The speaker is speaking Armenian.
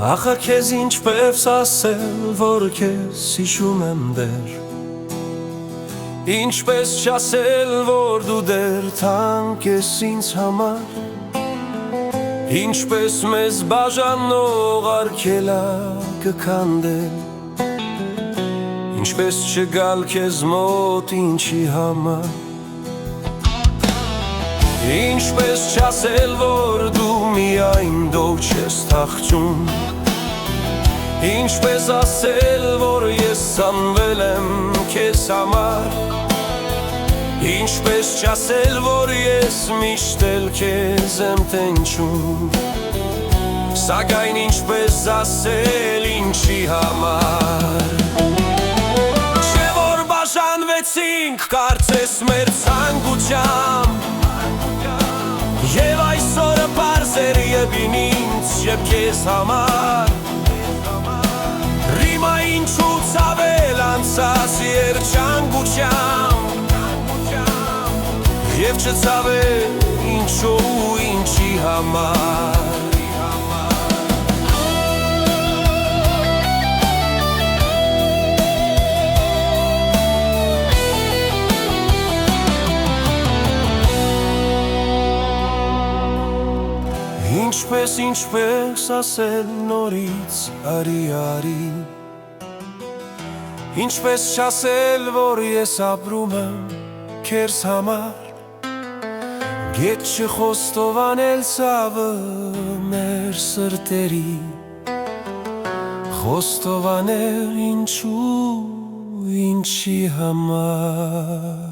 Ախր քեզ ինչպես ասել, որ քեզ հիշում եմ դեռ, ինչպես չասել, որ դու դեռ թանկ ես ինձ համար, ինչպես մեզ բաժանող արգելակը քանդել, ինչպես չգալ քեզ մոտ ինչի համար, ինչպես չասել, որ դու միայն դող չես թախծում, ինչպես ասել, որ ես սանվել եմ քեզ համար, ինչպես չասել, որ ես միշտ էլ քեզ եմ տենչում, սակայն ինչպես ասել ինչի համար, չէ որ բաժանվեցինք կարծես մեր ցանկությամբ, և այսօրը պարզ էր ևին ինձ և քեզ համար, Ռիմա ինչուց ավել անցած երջանկությամբ, և չցավել ինչու ինչի համար, Ինչպես ասել նորից արի, ինչպես չասել, որ ես ապրում եմ քեզ համար, գետ չխոստովանել ցավը մեր սրտերի, խոստովանել ինչու ինչի համար.